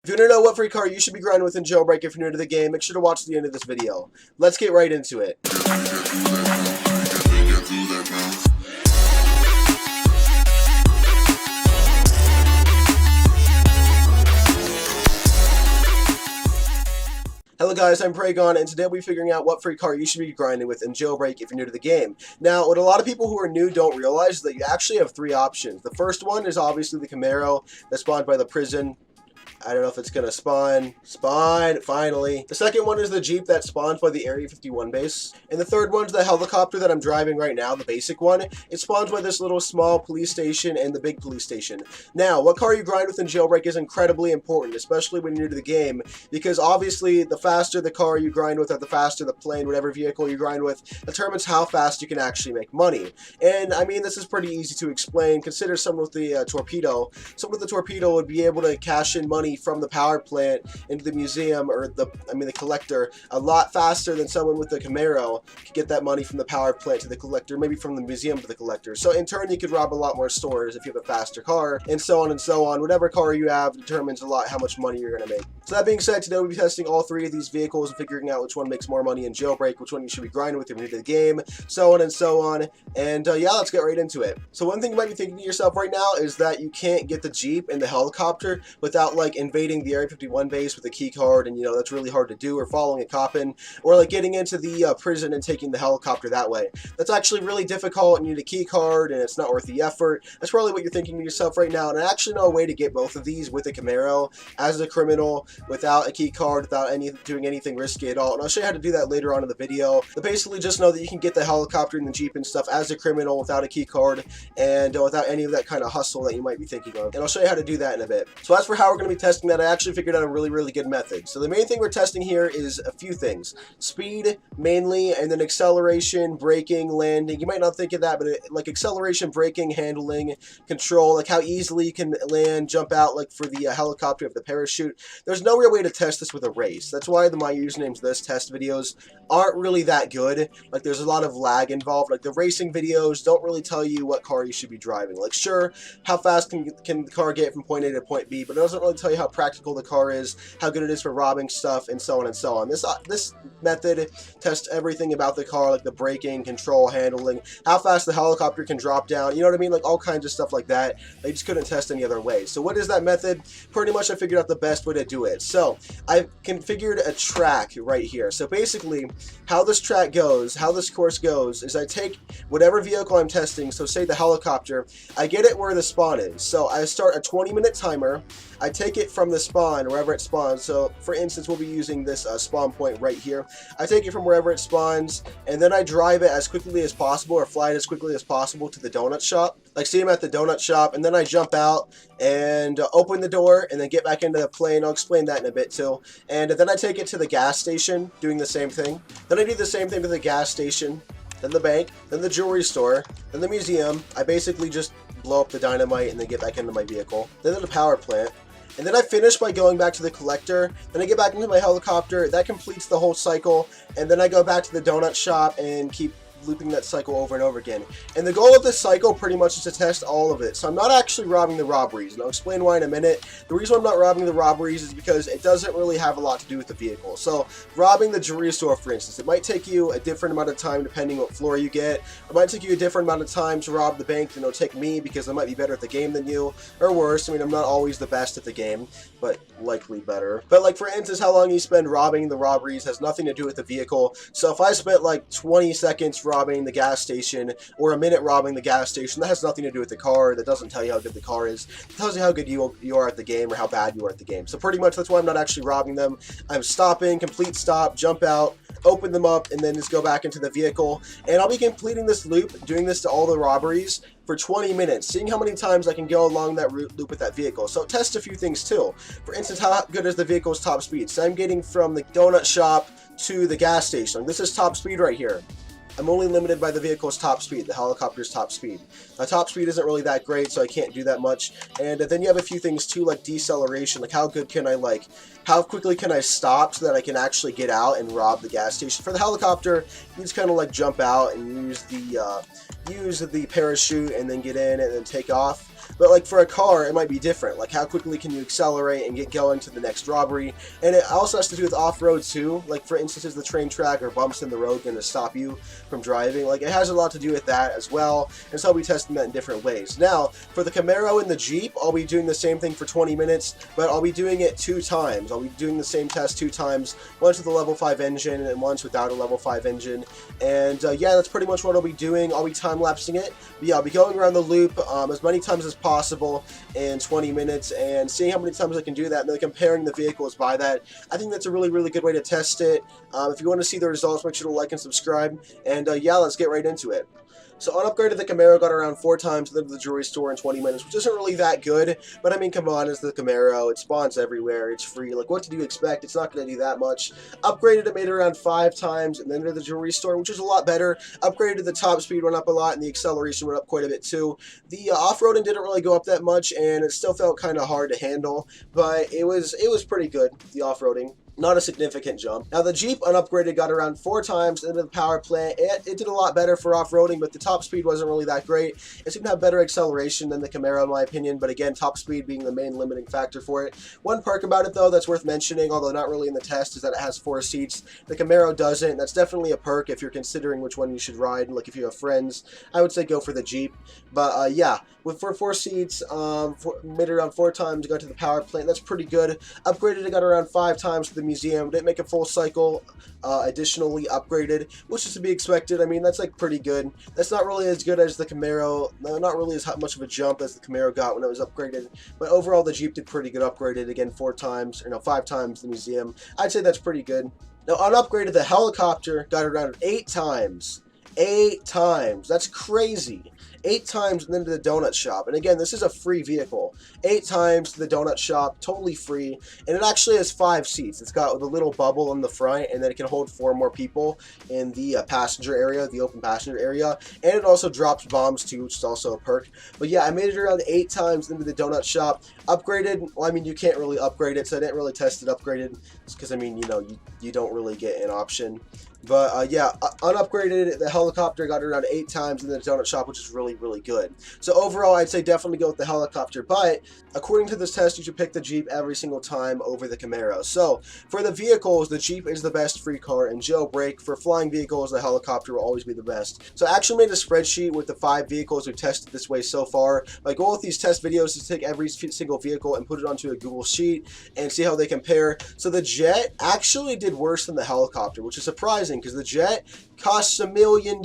If you want to know what free car you should be grinding with in Jailbreak if you're new to the game, make sure to watch the end of this video. Let's get right into it. Hello guys, I'm Pragon, and today we'll be figuring out what free car you should be grinding with in Jailbreak if you're new to the game. Now, what a lot of people who are new don't realize is that you actually have three options. The first one is obviously the Camaro that's spawned by the prison. I don't know if it's gonna spawn, finally. The second one is the Jeep that spawns by the Area 51 base. And the third one's the helicopter that I'm driving right now, the basic one. It spawns by this little small police station and the big police station. Now, what car you grind with in Jailbreak is incredibly important, especially when you're new to the game, because obviously the faster the car you grind with, or the faster the plane, whatever vehicle you grind with, determines how fast you can actually make money. And I mean, this is pretty easy to explain. Consider someone with the torpedo. Someone with the torpedo would be able to cash in money from the power plant into the museum, or the collector, a lot faster than someone with the Camaro could get that money from the power plant to the collector, maybe from the museum to the collector. So in turn, you could rob a lot more stores if you have a faster car, and so on and so on. Whatever car you have determines a lot how much money you're going to make. So that being said, today we'll be testing all three of these vehicles and figuring out which one makes more money in Jailbreak, which one you should be grinding with if you're new to the game, so on and so on. And yeah, let's get right into it. So one thing you might be thinking to yourself right now is that you can't get the Jeep and the helicopter without like invading the Area 51 base with a key card, and that's really hard to do, or following a cop in, or like getting into the prison and taking the helicopter that way. That's actually really difficult, and you need a key card, and it's not worth the effort. That's probably what you're thinking to yourself right now, and I actually know a way to get both of these with a Camaro as a criminal, without a key card, without doing anything risky at all, and I'll show you how to do that later on in the video. But basically just know that you can get the helicopter and the Jeep and stuff as a criminal without a key card, and without any of that kind of hustle that you might be thinking of, and I'll show you how to do that in a bit. So as for how we're going to be testing that, I actually figured out a really good method. So the main thing we're testing here is a few things. Speed, mainly, and then acceleration, braking, landing. You might not think of that, but like acceleration, braking, handling, control, like how easily you can land, jump out, like for the helicopter of the parachute. There's no real way to test this with a race. That's why my usernames this test videos aren't really that good. Like there's a lot of lag involved. Like the racing videos don't really tell you what car you should be driving. Like sure, how fast can the car get from point A to point B, but it doesn't really tell you how practical the car is, how good it is for robbing stuff, and so on and so on. This method tests everything about the car, like the braking, control, handling, how fast the helicopter can drop down, you know what I mean, like all kinds of stuff like that. They just couldn't test any other way. So what is that method? Pretty much I figured out the best way to do it. So I configured a track right here. So basically how this track goes, how this course goes, is I take whatever vehicle I'm testing, so say the helicopter, I get it where the spawn is. So I start a 20-minute timer, I take it from the spawn, wherever it spawns. So for instance, we'll be using this spawn point right here. I take it from wherever it spawns, and then I drive it as quickly as possible, or fly it as quickly as possible to the donut shop. Like see him at the donut shop, and then I jump out and open the door, and then get back into the plane. I'll explain that in a bit too. And then I take it to the gas station, doing the same thing. Then I do the same thing to the gas station, then the bank, then the jewelry store, then the museum. I basically just blow up the dynamite and then get back into my vehicle. Then to the power plant. And then I finish by going back to the collector, then I get back into my helicopter, that completes the whole cycle, and then I go back to the donut shop and keep looping that cycle over and over again. And the goal of this cycle pretty much is to test all of it. So I'm not actually robbing the robberies, and I'll explain why in a minute. The reason I'm not robbing the robberies is because it doesn't really have a lot to do with the vehicle. So robbing the jewelry store, for instance, it might take you a different amount of time depending what floor you get. It might take you a different amount of time to rob the bank than it'll take me, because I might be better at the game than you, or worse. I mean, I'm not always the best at the game, but likely better. But like for instance, how long you spend robbing the robberies has nothing to do with the vehicle. So if I spent like 20 seconds robbing the gas station, or a minute robbing the gas station, that has nothing to do with the car. That doesn't tell you how good the car is. It tells you how good you are at the game, or how bad you are at the game. So pretty much that's why I'm not actually robbing them. I'm stopping, complete stop, jump out, open them up, and then just go back into the vehicle. And I'll be completing this loop, doing this to all the robberies for 20 minutes, seeing how many times I can go along that loop with that vehicle. So test a few things too. For instance, how good is the vehicle's top speed? So I'm getting from the donut shop to the gas station. This is top speed right here. I'm only limited by the vehicle's top speed, the helicopter's top speed. My top speed isn't really that great, so I can't do that much. And then you have a few things too, like deceleration, like how good can I, how quickly can I stop so that I can actually get out and rob the gas station. For the helicopter, you just kind of jump out and use the parachute and then get in and then take off. but like for a car, it might be different. Like how quickly can you accelerate and get going to the next robbery? And it also has to do with off-road too. Like for instance, is the train track or bumps in the road going to stop you from driving? Like it has a lot to do with that as well, and so I'll be testing that in different ways. Now, for the Camaro and the Jeep, I'll be doing the same thing for 20 minutes, but I'll be doing it 2 times. I'll be doing the same test 2 times, once with a level 5 engine and once without a level 5 engine. And yeah, that's pretty much what I'll be doing. I'll be time-lapsing it. But yeah, I'll be going around the loop as many times as possible in 20 minutes and seeing how many times I can do that, and then comparing the vehicles by that. I think that's a really, really good way to test it. If you want to see the results, make sure to like and subscribe. And yeah, let's get right into it. So unupgraded, the Camaro got around 4 times into the jewelry store in 20 minutes, which isn't really that good, but I mean, come on, it's the Camaro, it spawns everywhere, it's free, like what did you expect? It's not going to do that much. Upgraded, it made it around 5 times, and then to the jewelry store, which is a lot better. Upgraded, the top speed went up a lot, and the acceleration went up quite a bit too. The off-roading didn't really go up that much, and it still felt kind of hard to handle, but it was pretty good, the off-roading. Not a significant jump. Now the Jeep unupgraded got around 4 times into the power plant. It did a lot better for off-roading, but the top speed wasn't really that great. It seemed to have better acceleration than the Camaro in my opinion, but again, top speed being the main limiting factor for it. One perk about it though that's worth mentioning, although not really in the test, is that it has 4 seats. The Camaro doesn't. That's definitely a perk if you're considering which one you should ride. Like if you have friends, I would say go for the Jeep. But yeah, for 4 seats, made it around 4 times, got to the power plant. That's pretty good. Upgraded, it got around 5 times to the museum. Didn't make a full cycle. Additionally upgraded, which is to be expected. I mean, that's like pretty good. That's not really as good as the Camaro. Not really as much of a jump as the Camaro got when it was upgraded. But overall, the Jeep did pretty good. Upgraded again 4 times, or no, 5 times the museum. I'd say that's pretty good. Now, unupgraded, the helicopter got around 8 times. 8 times. That's crazy. 8 times and then to the donut shop. And again, this is a free vehicle. 8 times to the donut shop, totally free. And it actually has 5 seats. It's got the little bubble in the front, and then it can hold 4 more people in the passenger area, the open passenger area. And it also drops bombs too, which is also a perk. But yeah, I made it around 8 times into the donut shop. Upgraded, well, I mean, you can't really upgrade it, so I didn't really test it upgraded. It's because, I mean, you know, you don't really get an option. But yeah, unupgraded, the helicopter got around 8 times in the donut shop, which is really, really good. So overall, I'd say definitely go with the helicopter. But according to this test, you should pick the Jeep every single time over the Camaro. So for the vehicles, the Jeep is the best free car in Jailbreak. For flying vehicles, the helicopter will always be the best. So I actually made a spreadsheet with the 5 vehicles we've tested this way so far. My goal with these test videos is to take every single vehicle and put it onto a Google Sheet and see how they compare. So the Jet actually did worse than the helicopter, which is surprising because the Jet costs $1 million.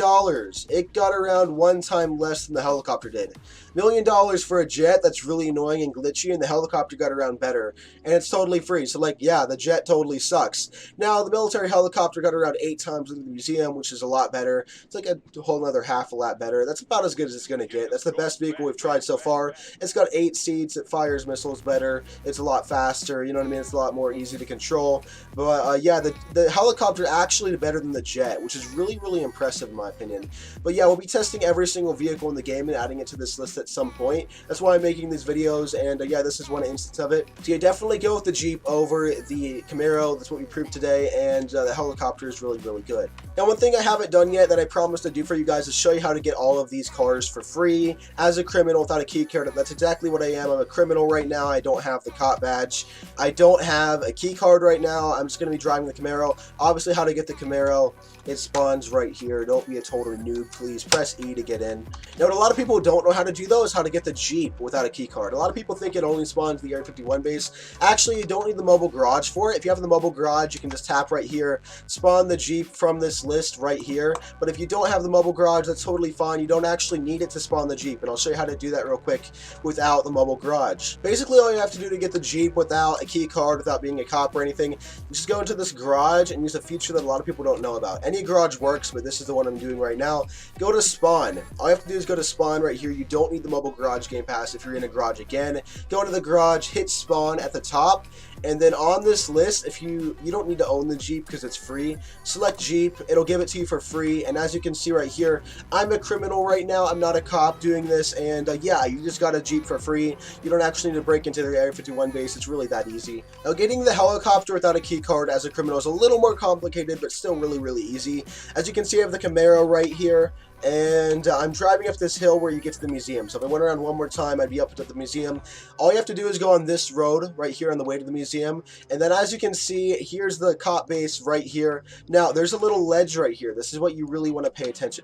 It got around 1 time less than the helicopter did. $1 million for a Jet, that's really annoying and glitchy, and the helicopter got around better. And it's totally free, so like, yeah, the Jet totally sucks. Now, the military helicopter got around 8 times in the museum, which is a lot better. It's like a whole other half a lot better. That's about as good as it's going to get. That's the best vehicle we've tried so far. It's got 8 seats, it fires missiles better, it's a lot faster, you know what I mean? It's a lot more easy to control. But yeah, the helicopter actually better than the Jet, which is really, really impressive in my opinion. But yeah, we'll be testing every single vehicle in the game and adding it to this list at some point. That's why I'm making these videos, and yeah, this is one instance of it. So yeah, definitely go with the Jeep over the Camaro. That's what we proved today, and the helicopter is really, really good. Now, one thing I haven't done yet that I promised to do for you guys is show you how to get all of these cars for free as a criminal without a key card. That's exactly what I am. I'm a criminal right now. I don't have the cop badge. I don't have a key card right now. I'm just going to be driving the Camaro. Obviously, how to get the Camaro, it spawns right here. Don't be a total noob, please. Press E to get in. Now, what a lot of people don't know how to do, though, is how to get the Jeep without a key card. A lot of people think it only spawns the Area 51 base. Actually, you don't need the mobile garage for it. If you have the mobile garage, you can just tap right here, spawn the Jeep from this list right here. But if you don't have the mobile garage, that's totally fine. You don't actually need it to spawn the Jeep, and I'll show you how to do that real quick without the mobile garage. Basically, all you have to do to get the Jeep without a key card, without being a cop or anything, just go into this garage and use a feature that a lot of people don't know about. Any garage works, but this is the one I'm doing right now. Go to spawn. All you have to do is go to spawn right here. You don't need the mobile garage game pass if you're in a garage again. Go into the garage, hit spawn at the top, And then on this list, if you don't need to own the Jeep because it's free, select Jeep. It'll give it to you for free. And as you can see right here, I'm a criminal right now. I'm not a cop doing this. And yeah, you just got a Jeep for free. You don't actually need to break into the Area 51 base. It's really that easy. Now, getting the helicopter without a key card as a criminal is a little more complicated, but still really, really easy. As you can see, I have the Camaro right here. And I'm driving up this hill where you get to the museum. So if I went around one more time, I'd be up to the museum. All you have to do is go on this road right here on the way to the museum. And then as you can see, here's the cop base right here. Now, there's a little ledge right here. This is what you really want to pay attention.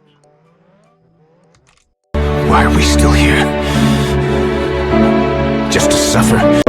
Why are we still here? Just to suffer?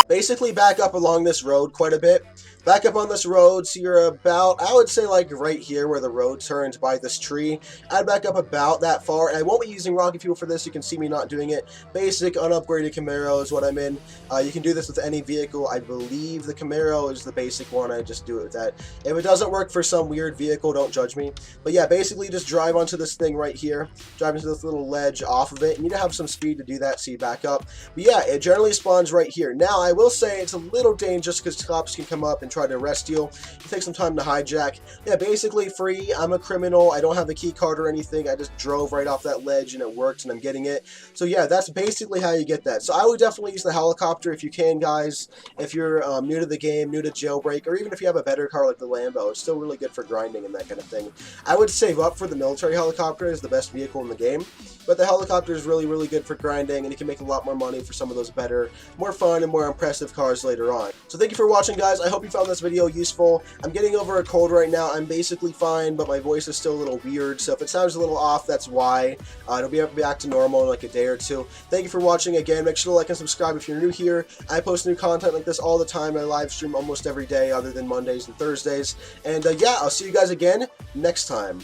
Basically back up along this road quite a bit. Back up on this road, so you're about, I would say like right here where the road turns by this tree. I'd back up about that far, and I won't be using rocket fuel for this. You can see me not doing it. Basic unupgraded Camaro is what I'm in. You can do this with any vehicle. I believe the Camaro is the basic one. I just do it with that. If it doesn't work for some weird vehicle, don't judge me. But yeah, basically just drive onto this thing right here. Drive into this little ledge off of it. You need to have some speed to do that, so you back up. But yeah, it generally spawns right here. Now, I will say it's a little dangerous because cops can come up and try to arrest you. It takes some time to hijack. Yeah, basically free. I'm a criminal. I don't have a key card or anything. I just drove right off that ledge and it worked and I'm getting it. So yeah, that's basically how you get that. So I would definitely use the helicopter if you can, guys. If you're new to the game, new to Jailbreak, or even if you have a better car like the Lambo, it's still really good for grinding and that kind of thing. I would save up for the military helicopter as the best vehicle in the game. But the helicopter is really, really good for grinding, and you can make a lot more money for some of those better, more fun, and more impressive cars later on. So thank you for watching, guys. I hope you found this video useful. I'm getting over a cold right now. I'm basically fine, but my voice is still a little weird, so if it sounds a little off, that's why. It'll be back to normal in like a day or two. Thank you for watching again. Make sure to like and subscribe if you're new here. I post new content like this all the time. I live stream almost every day other than Mondays and Thursdays. And yeah, I'll see you guys again next time.